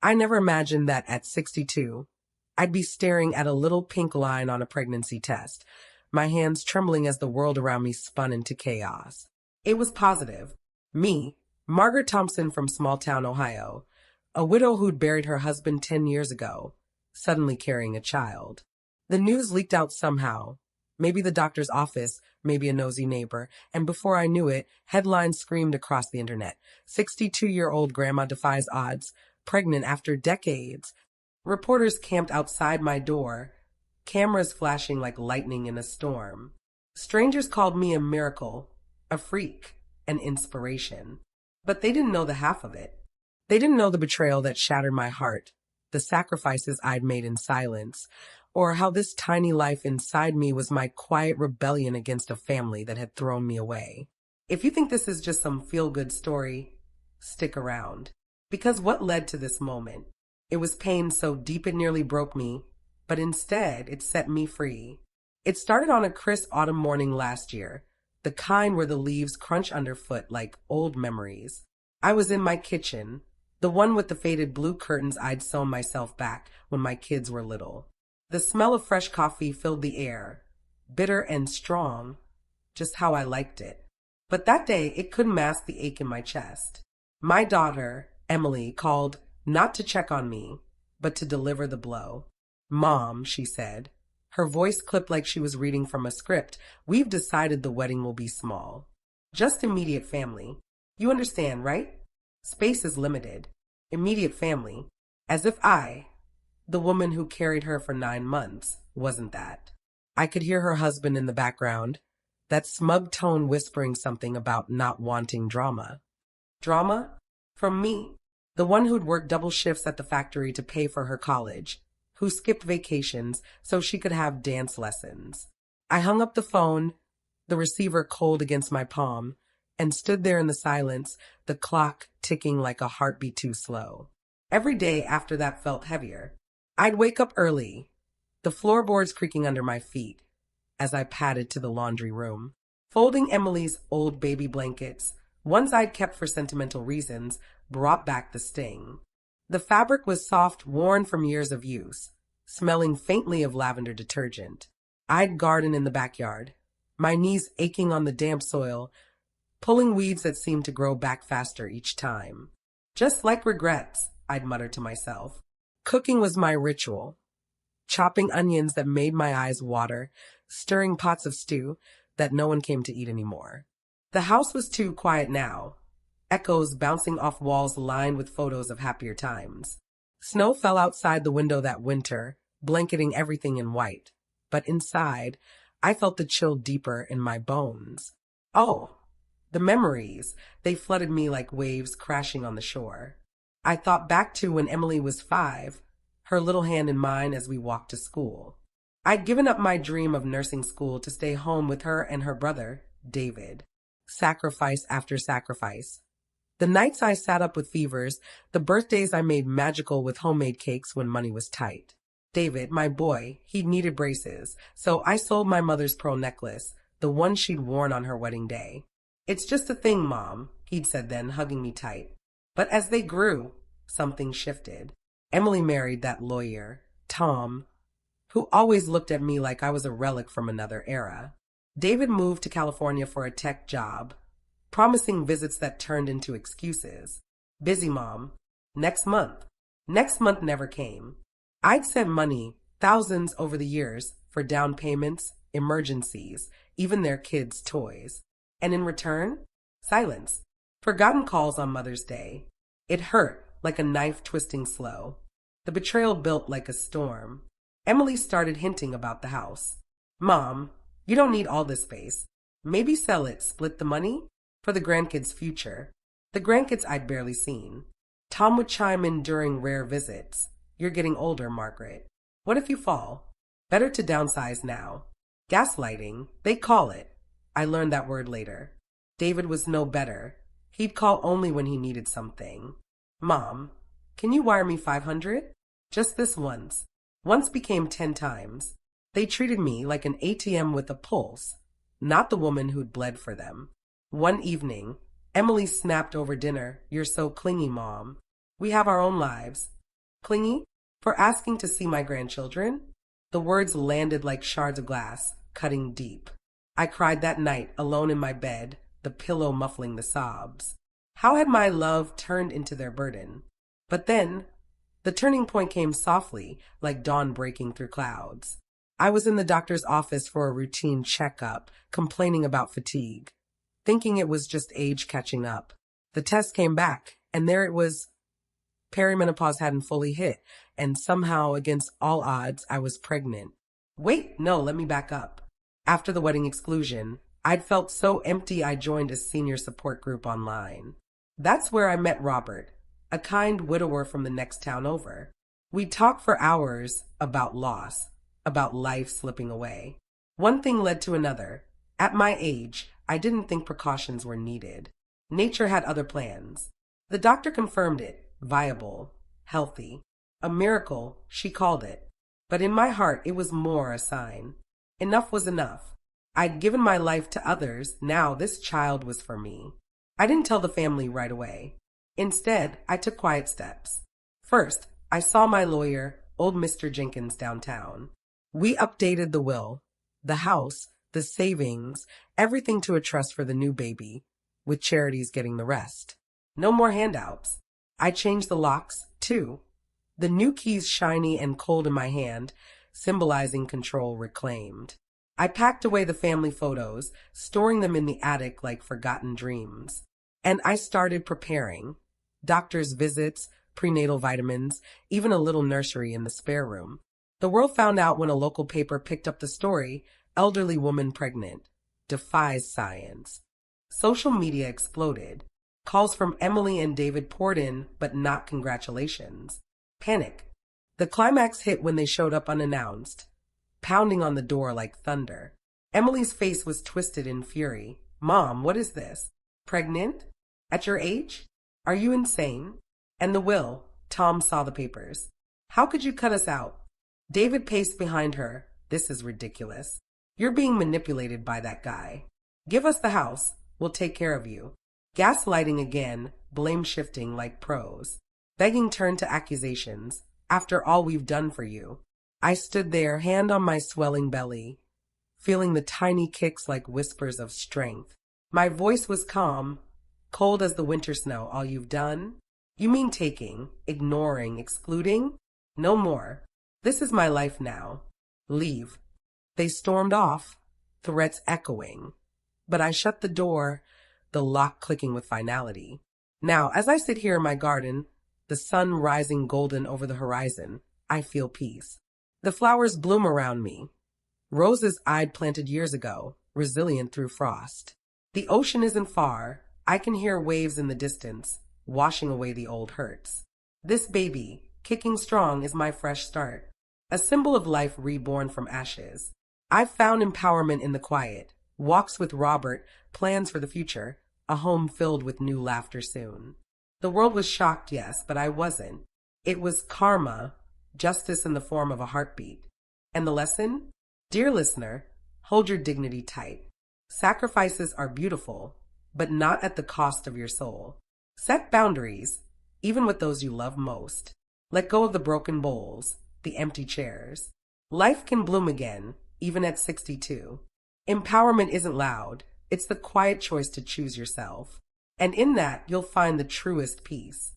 I never imagined that at 62, I'd be staring at a little pink line on a pregnancy test, my hands trembling as the world around me spun into chaos. It was positive. Me, Margaret Thompson from small town Ohio, a widow who'd buried her husband 10 years ago, suddenly carrying a child. The news leaked out somehow. Maybe the doctor's office, maybe a nosy neighbor, and before I knew it, headlines screamed across the internet. 62-year-old grandma defies odds, pregnant after decades. Reporters camped outside my door, cameras flashing like lightning in a storm. Strangers called me a miracle, a freak, an inspiration. But they didn't know the half of it. They didn't know the betrayal that shattered my heart, the sacrifices I'd made in silence, or how this tiny life inside me was my quiet rebellion against a family that had thrown me away. If you think this is just some feel-good story, stick around. Because what led to this moment? It was pain so deep it nearly broke me, but instead it set me free. It started on a crisp autumn morning last year, the kind where the leaves crunch underfoot like old memories. I was in my kitchen, the one with the faded blue curtains I'd sewn myself back when my kids were little. The smell of fresh coffee filled the air, bitter and strong, just how I liked it. But that day, it couldn't mask the ache in my chest. My daughter, Emily, called not to check on me, but to deliver the blow. "Mom," she said, her voice clipped like she was reading from a script, "we've decided the wedding will be small. Just immediate family. You understand, right? Space is limited. Immediate family." As if I, the woman who carried her for 9 months, wasn't that. I could hear her husband in the background, that smug tone whispering something about not wanting drama. Drama? From me, the one who'd worked double shifts at the factory to pay for her college, who skipped vacations so she could have dance lessons. I hung up the phone, the receiver cold against my palm, and stood there in the silence, the clock ticking like a heartbeat too slow. Every day after that felt heavier. I'd wake up early, the floorboards creaking under my feet, as I padded to the laundry room, folding Emily's old baby blankets, ones I'd kept for sentimental reasons, brought back the sting. The fabric was soft, worn from years of use, smelling faintly of lavender detergent. I'd garden in the backyard, my knees aching on the damp soil, pulling weeds that seemed to grow back faster each time. Just like regrets, I'd mutter to myself. Cooking was my ritual. Chopping onions that made my eyes water, stirring pots of stew that no one came to eat anymore. The house was too quiet now, echoes bouncing off walls lined with photos of happier times. Snow fell outside the window that winter, blanketing everything in white. But inside, I felt the chill deeper in my bones. Oh, the memories, they flooded me like waves crashing on the shore. I thought back to when Emily was 5, her little hand in mine as we walked to school. I'd given up my dream of nursing school to stay home with her and her brother, David. Sacrifice after sacrifice. The nights I sat up with fevers, the birthdays I made magical with homemade cakes when money was tight. David, my boy, he needed braces, so I sold my mother's pearl necklace, the one she'd worn on her wedding day. "It's just a thing, Mom," he'd said then, hugging me tight. But as they grew, something shifted. Emily married that lawyer, Tom, who always looked at me like I was a relic from another era. David moved to California for a tech job, promising visits that turned into excuses. "Busy, Mom. Next month." Next month never came. I'd sent money, thousands over the years, for down payments, emergencies, even their kids' toys. And in return, silence. Forgotten calls on Mother's Day. It hurt like a knife twisting slow. The betrayal built like a storm. Emily started hinting about the house. "Mom, you don't need all this space. Maybe sell it, split the money? For the grandkids' future." The grandkids I'd barely seen. Tom would chime in during rare visits. "You're getting older, Margaret. What if you fall? Better to downsize now." Gaslighting, they call it. I learned that word later. David was no better. He'd call only when he needed something. "Mom, can you wire me $500? Just this once." Once became 10 times. They treated me like an ATM with a pulse, not the woman who'd bled for them. One evening, Emily snapped over dinner, "You're so clingy, Mom. We have our own lives." Clingy? For asking to see my grandchildren? The words landed like shards of glass, cutting deep. I cried that night, alone in my bed, the pillow muffling the sobs. How had my love turned into their burden? But then, the turning point came softly, like dawn breaking through clouds. I was in the doctor's office for a routine checkup, complaining about fatigue, thinking it was just age catching up. The test came back, and there it was. Perimenopause hadn't fully hit, and somehow, against all odds, I was pregnant. Wait, no, let me back up. After the wedding exclusion, I'd felt so empty I joined a senior support group online. That's where I met Robert, a kind widower from the next town over. We talked for hours about loss, about life slipping away. One thing led to another. At my age, I didn't think precautions were needed. Nature had other plans. The doctor confirmed it. Viable, healthy. A miracle, she called it. But in my heart, it was more a sign. Enough was enough. I'd given my life to others, now this child was for me. I didn't tell the family right away. Instead, I took quiet steps. First, I saw my lawyer, old Mr. Jenkins, downtown. We updated the will, the house, the savings, everything to a trust for the new baby, with charities getting the rest. No more handouts. I changed the locks, too. The new keys shiny and cold in my hand, symbolizing control reclaimed. I packed away the family photos, storing them in the attic like forgotten dreams. And I started preparing. Doctor's visits, prenatal vitamins, even a little nursery in the spare room. The world found out when a local paper picked up the story, elderly woman pregnant. Defies science. Social media exploded. Calls from Emily and David poured in, but not congratulations. Panic. The climax hit when they showed up unannounced, pounding on the door like thunder. Emily's face was twisted in fury. Mom, what is this? Pregnant? At your age? Are you insane? And the will. Tom saw the papers. How could you cut us out? David paced behind her. This is ridiculous. You're being manipulated by that guy. Give us the house. We'll take care of you. Gaslighting again, blame shifting like pros. Begging turned to accusations. After all we've done for you. I stood there, hand on my swelling belly, feeling the tiny kicks like whispers of strength. My voice was calm, cold as the winter snow. All you've done? You mean taking, ignoring, excluding? No more. This is my life now. Leave. They stormed off, threats echoing. But I shut the door, the lock clicking with finality. Now, as I sit here in my garden, the sun rising golden over the horizon, I feel peace. The flowers bloom around me. Roses I'd planted years ago, resilient through frost. The ocean isn't far. I can hear waves in the distance, washing away the old hurts. This baby, kicking strong, is my fresh start. A symbol of life reborn from ashes. I've found empowerment in the quiet. Walks with Robert, plans for the future, a home filled with new laughter soon. The world was shocked, yes, but I wasn't. It was karma, justice in the form of a heartbeat. And the lesson? Dear listener, hold your dignity tight. Sacrifices are beautiful, but not at the cost of your soul. Set boundaries, even with those you love most. Let go of the broken bowls, the empty chairs. Life can bloom again, even at 62. Empowerment isn't loud. It's the quiet choice to choose yourself. And in that, you'll find the truest peace.